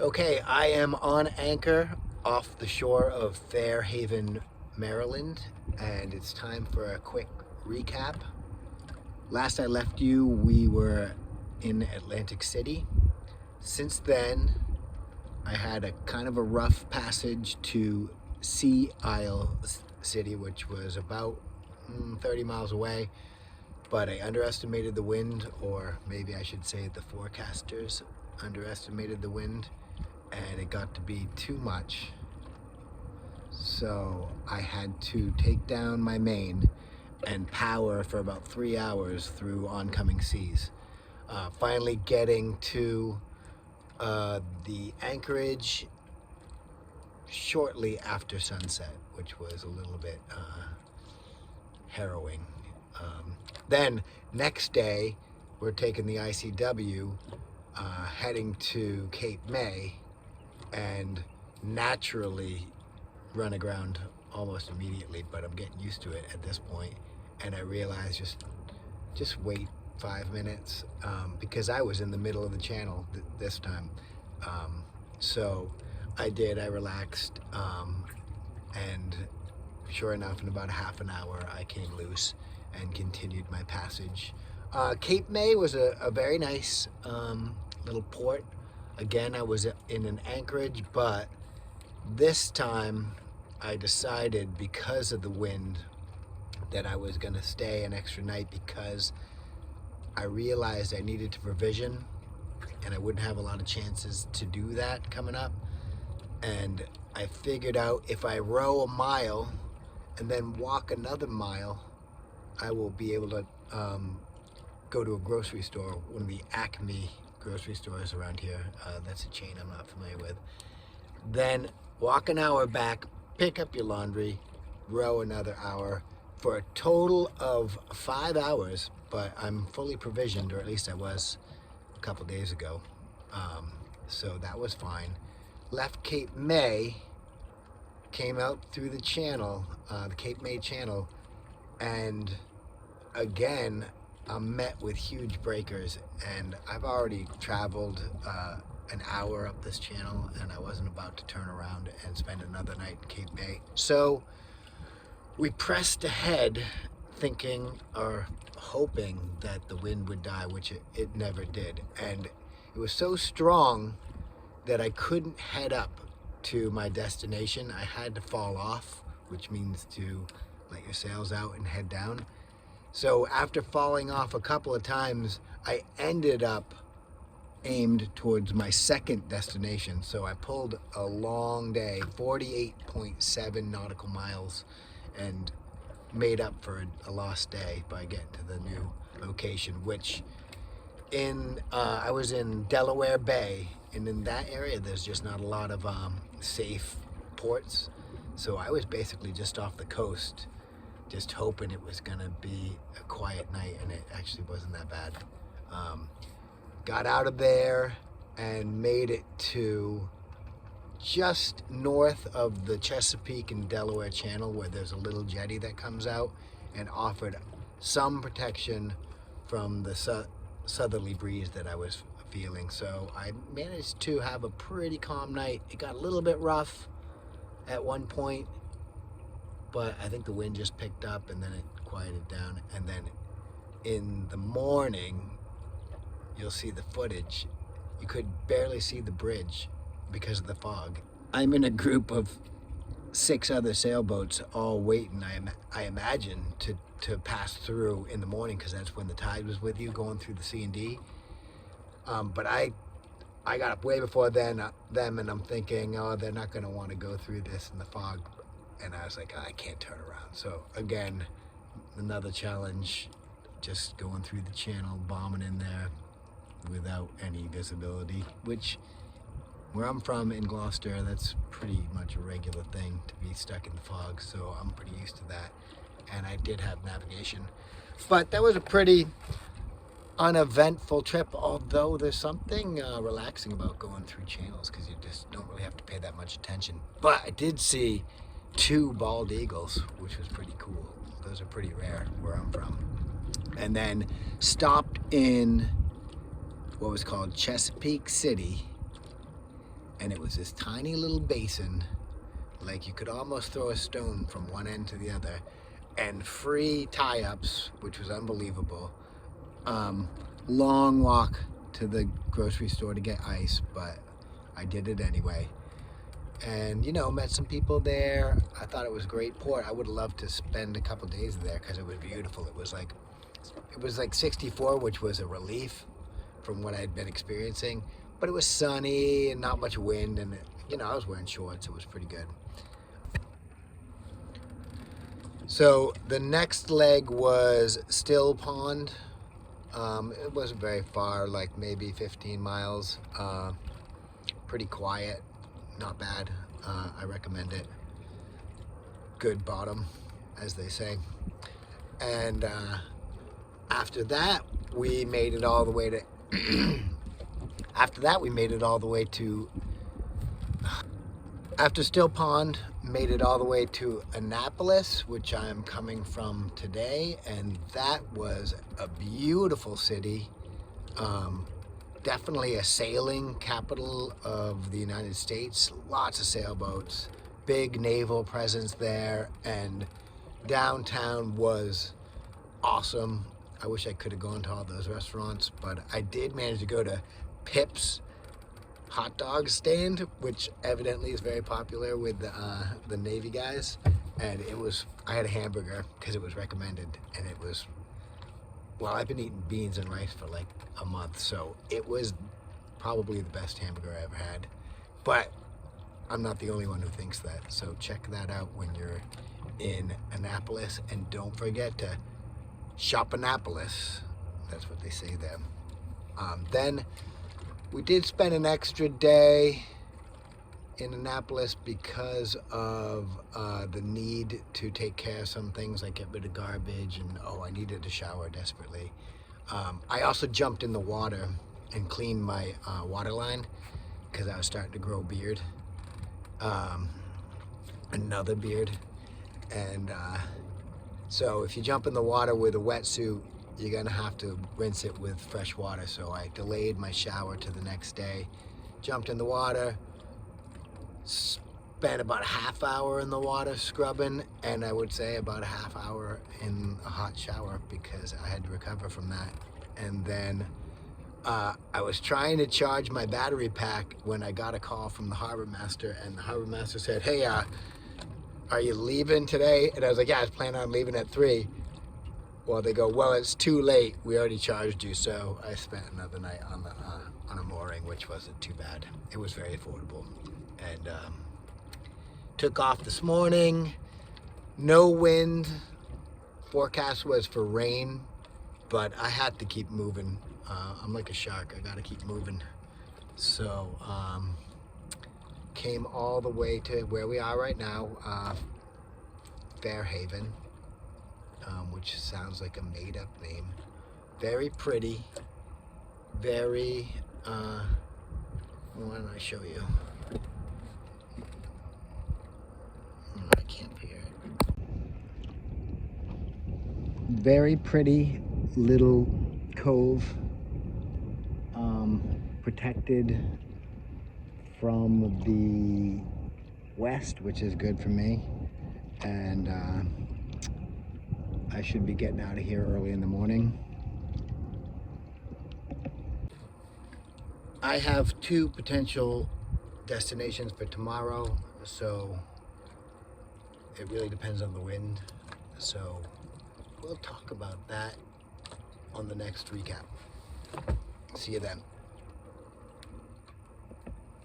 Okay, I am on anchor off the shore of Fairhaven, Maryland, and it's time for a quick recap. Last I left you, we were in Atlantic City. Since then, I had a kind of a rough passage to Sea Isle City, which was about 30 miles away, but I underestimated the wind, or maybe I should say the forecasters underestimated the wind, and it got to be too much. So I had to take down my main and power for about 3 hours through oncoming seas. Finally getting to the anchorage shortly after sunset, which was a little bit harrowing. Then next day, we're taking the ICW, heading to Cape May, and naturally run aground almost immediately, but I'm getting used to it at this point, and I realized just wait 5 minutes, because I was in the middle of the channel this time. So I relaxed, and sure enough, in about half an hour I came loose and continued my passage. Cape May was a very nice little port. Again, I was in an anchorage, but this time I decided, because of the wind, that I was going to stay an extra night, because I realized I needed to provision and I wouldn't have a lot of chances to do that coming up. And I figured out, if I row a mile and then walk another mile, I will be able to go to a grocery store, one of the Acme grocery stores around here. That's a chain I'm not familiar with. Then walk an hour back, pick up your laundry, row another hour, for a total of 5 hours, but I'm fully provisioned, or at least I was a couple days ago. So that was fine. Left Cape May, came out through the channel, the Cape May channel, and again, I'm met with huge breakers, and I've already traveled an hour up this channel, and I wasn't about to turn around and spend another night in Cape May. So we pressed ahead, thinking or hoping that the wind would die, which it never did. And it was so strong that I couldn't head up to my destination. I had to fall off, which means to let your sails out and head down. So after falling off a couple of times, I ended up aimed towards my second destination. So I pulled a long day, 48.7 nautical miles, and made up for a lost day by getting to the new location, which I was in Delaware Bay, and in that area there's just not a lot of safe ports. So I was basically just off the coast, just hoping it was gonna be a quiet night, and it actually wasn't that bad. Got out of there and made it to just north of the Chesapeake and Delaware Channel, where there's a little jetty that comes out, and offered some protection from the southerly breeze that I was feeling. So I managed to have a pretty calm night. It got a little bit rough at one point, but I think the wind just picked up and then it quieted down. And then in the morning, you'll see the footage. You could barely see the bridge because of the fog. I'm in a group of 6 other sailboats, all waiting, I imagine, to pass through in the morning, because that's when the tide was with you, going through the C&D. But I got up way before them, and I'm thinking, oh, they're not going to want to go through this in the fog. And I was like, I can't turn around. So again, another challenge, just going through the channel, bombing in there without any visibility, which, where I'm from in Gloucester, that's pretty much a regular thing to be stuck in the fog, so I'm pretty used to that. And I did have navigation. But that was a pretty uneventful trip, although there's something relaxing about going through channels, because you just don't really have to pay that much attention. But I did see 2 bald eagles, which was pretty cool. Those are pretty rare where I'm from. And then stopped in what was called Chesapeake City, and it was this tiny little basin, like you could almost throw a stone from one end to the other, and free tie-ups, which was unbelievable. Long walk to the grocery store to get ice, but I did it anyway. And you know, met some people there. I thought it was a great port. I would have loved to spend a couple days there because it was beautiful. It was like 64, which was a relief from what I had been experiencing. But it was sunny and not much wind, and you know, I was wearing shorts. It was pretty good. So the next leg was Still Pond. It wasn't very far, like maybe 15 miles. Pretty quiet, not bad. I recommend it. Good bottom, as they say. And after that, we made it all the way to. After Still Pond, made it all the way to Annapolis, which I'm coming from today, and that was a beautiful city. Definitely a sailing capital of the United States. Lots of sailboats, big naval presence there, and downtown was awesome. I wish I could have gone to all those restaurants, but I did manage to go to Pip's hot dog stand, which evidently is very popular with the Navy guys, and I had a hamburger because it was recommended, and it was, well, I've been eating beans and rice for like a month, so it was probably the best hamburger I ever had. But I'm not the only one who thinks that, so check that out when you're in Annapolis, and don't forget to shop Annapolis. That's what they say there. Then we did spend an extra day in Annapolis because of the need to take care of some things, like get rid of garbage, and I needed a shower desperately. I also jumped in the water and cleaned my water line because I was starting to grow a beard, another beard. And so if you jump in the water with a wetsuit, you're gonna have to rinse it with fresh water. So I delayed my shower to the next day, jumped in the water, spent about a half hour in the water scrubbing, and I would say about a half hour in a hot shower because I had to recover from that. And then I was trying to charge my battery pack when I got a call from the harbor master, and the harbor master said, "Hey, are you leaving today?" And I was like, "Yeah, I was planning on leaving at 3. Well, they go, "Well, it's too late. We already charged you." So I spent another night on a mooring, which wasn't too bad. It was very affordable. And took off this morning. No wind. Forecast was for rain, but I had to keep moving. I'm like a shark. I got to keep moving. So came all the way to where we are right now, Fairhaven. Which sounds like a made-up name. Very pretty. Very, why don't I show you? I can't figure it. Very pretty little cove, protected from the west, which is good for me. And I should be getting out of here early in the morning. I have 2 potential destinations for tomorrow, so it really depends on the wind. So we'll talk about that on the next recap. See you then.